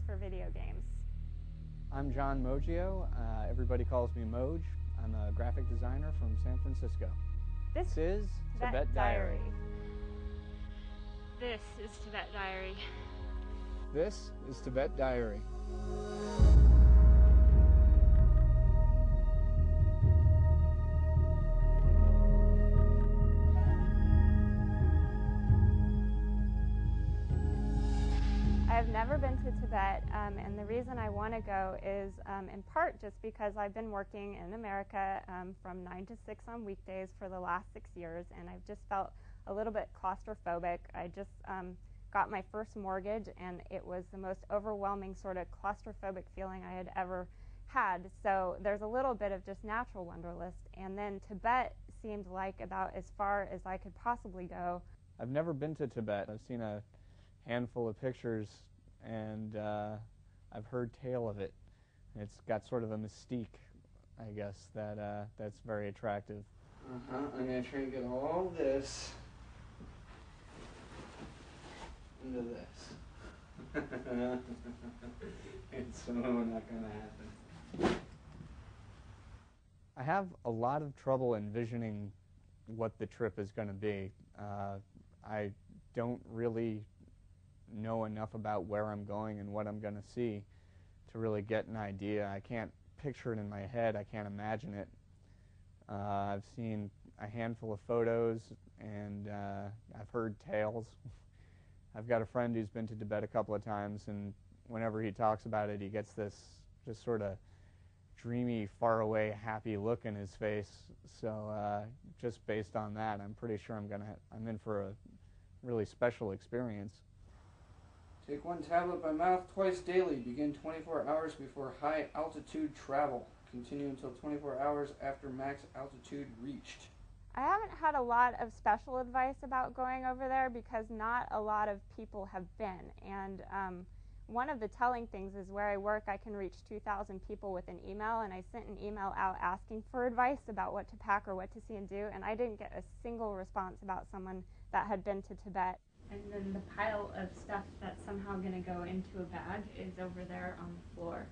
for video games. I'm John Moggio. Everybody calls me Moj. I'm a graphic designer from San Francisco. This is Tibet Diary. This is Tibet Diary. This is Tibet Diary. I've never been to Tibet, and the reason I want to go is in part just because I've been working in America from 9 to 6 on weekdays for the last 6 years, and I've just felt a little bit claustrophobic. I just got my first mortgage, and it was the most overwhelming sort of claustrophobic feeling I had ever had. So there's a little bit of just natural wanderlust, and then Tibet seemed like about as far as I could possibly go. I've never been to Tibet. I've seen a handful of pictures, and I've heard tale of it. It's got sort of a mystique, I guess, that's very attractive. I'm going to try and get all this into this. It's so not going to happen. I have a lot of trouble envisioning what the trip is going to be. I don't really know enough about where I'm going and what I'm going to see to really get an idea. I can't picture it in my head. I can't imagine it. I've seen a handful of photos, and I've heard tales. I've got a friend who's been to Tibet a couple of times, and whenever he talks about it, he gets this just sort of dreamy, faraway, happy look in his face. So just based on that, I'm pretty sure I'm in for a really special experience. Take 1 tablet by mouth twice daily. Begin 24 hours before high altitude travel. Continue until 24 hours after max altitude reached. I haven't had a lot of special advice about going over there because not a lot of people have been. And one of the telling things is where I work, I can reach 2,000 people with an email, and I sent an email out asking for advice about what to pack or what to see and do, and I didn't get a single response about someone that had been to Tibet. And then the pile of stuff that's somehow going to go into a bag is over there on the floor.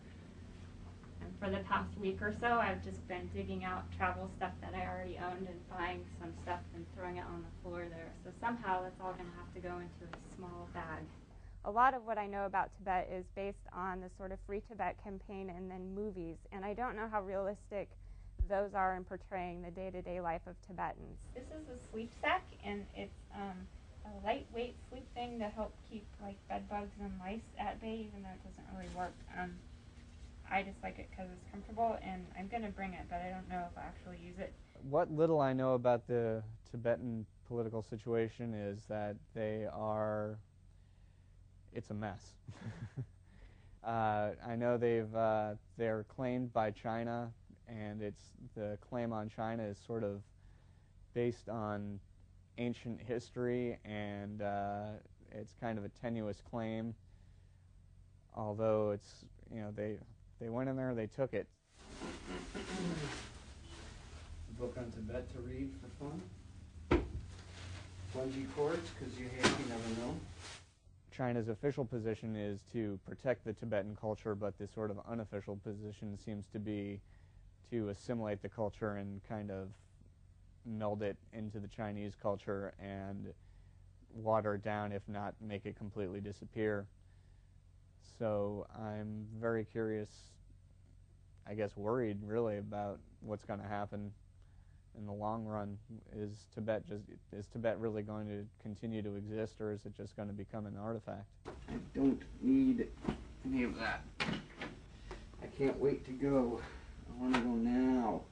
And for the past week or so, I've just been digging out travel stuff that I already owned and buying some stuff and throwing it on the floor there. So somehow that's all going to have to go into a small bag. A lot of what I know about Tibet is based on the sort of Free Tibet campaign and then movies. And I don't know how realistic those are in portraying the day-to-day life of Tibetans. This is a sleep sack, and it's a lightweight sleep thing to help keep like bed bugs and lice at bay, even though it doesn't really work. I just like it because it's comfortable, and I'm going to bring it, but I don't know if I actually use it. What little I know about the Tibetan political situation is that it's a mess. I know they're claimed by China, and the claim on China is sort of based on ancient history, and it's kind of a tenuous claim, although it's, they went in there, they took it. A book on Tibet to read for fun. Bungee cords, because you never know. China's official position is to protect the Tibetan culture, but the sort of unofficial position seems to be to assimilate the culture and kind of meld it into the Chinese culture and water it down, if not make it completely disappear. So I'm very curious, I guess worried really, about what's going to happen in the long run. Is Tibet really going to continue to exist, or is it just going to become an artifact? I don't need any of that. I can't wait to go. I want to go now.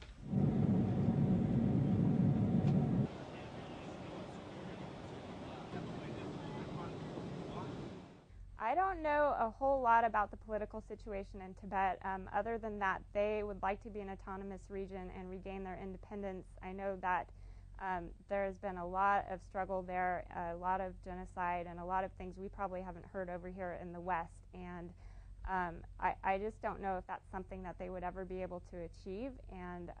I don't know a whole lot about the political situation in Tibet, other than that they would like to be an autonomous region and regain their independence. I know that there has been a lot of struggle there, a lot of genocide, and a lot of things we probably haven't heard over here in the West. And I just don't know if that's something that they would ever be able to achieve. And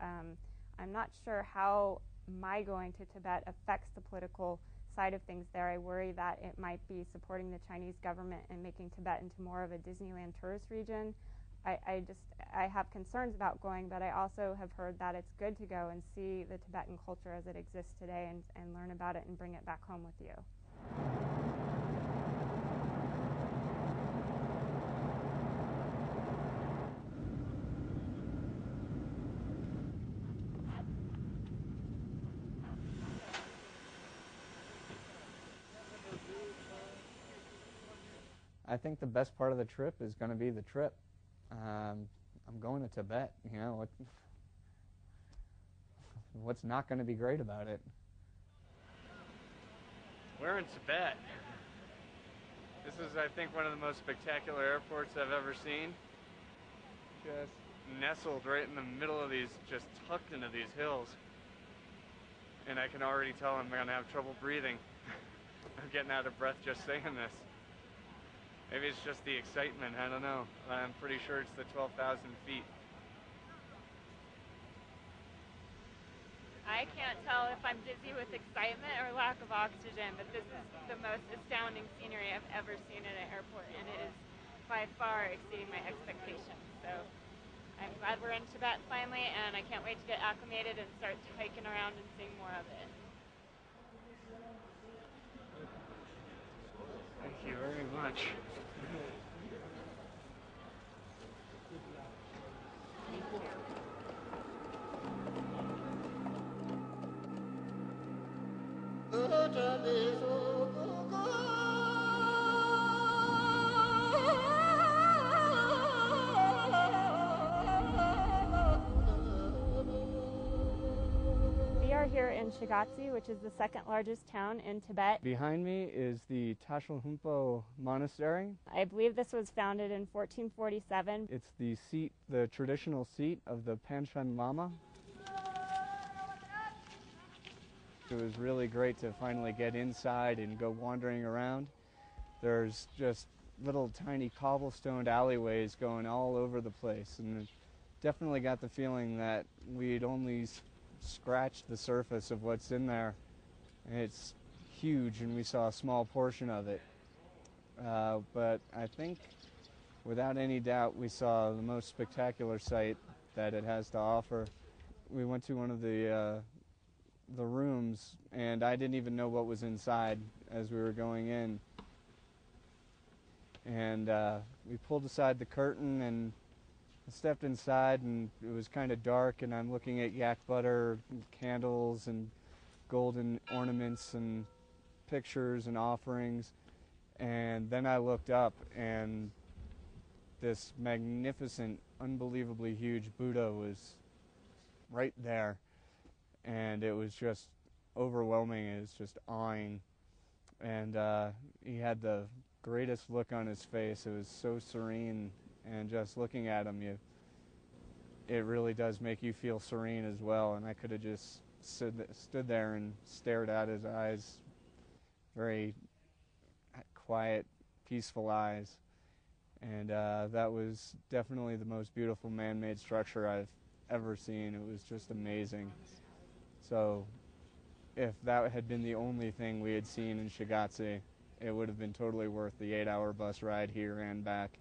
I'm not sure how my going to Tibet affects the political side of things there. I worry that it might be supporting the Chinese government and making Tibet into more of a Disneyland tourist region. I have concerns about going, but I also have heard that it's good to go and see the Tibetan culture as it exists today and learn about it and bring it back home with you. I think the best part of the trip is going to be the trip. I'm going to Tibet. You know, what's not going to be great about it? We're in Tibet. This is, I think, one of the most spectacular airports I've ever seen. Just nestled right in the middle of these, just tucked into these hills. And I can already tell I'm going to have trouble breathing. I'm getting out of breath just saying this. Maybe it's just the excitement, I don't know. I'm pretty sure it's the 12,000 feet. I can't tell if I'm dizzy with excitement or lack of oxygen, but this is the most astounding scenery I've ever seen at an airport, and it is by far exceeding my expectations. So I'm glad we're in Tibet finally, and I can't wait to get acclimated and start hiking around and seeing more of it. Thank you very much. We are here in Shigatse, which is the second largest town in Tibet. Behind me is the Tashalhumpo Monastery. I believe this was founded in 1447. It's the seat, the traditional seat of the Panchen Lama. It was really great to finally get inside and go wandering around. There's just little tiny cobblestoned alleyways going all over the place, and definitely got the feeling that we'd only scratched the surface of what's in there. It's huge, and we saw a small portion of it. But I think, without any doubt, we saw the most spectacular sight that it has to offer. We went to one of the rooms, and I didn't even know what was inside as we were going in. And we pulled aside the curtain and stepped inside, and it was kind of dark, and I'm looking at yak butter, and candles, and golden ornaments, and pictures and offerings. And then I looked up, and this magnificent, unbelievably huge Buddha was right there. And it was just overwhelming. It was just awing. And he had the greatest look on his face. It was so serene. And just looking at him, it really does make you feel serene as well. And I could have just stood there and stared at his eyes. Very quiet, peaceful eyes. And that was definitely the most beautiful man-made structure I've ever seen. It was just amazing. So if that had been the only thing we had seen in Shigatse, it would have been totally worth the 8-hour bus ride here and back.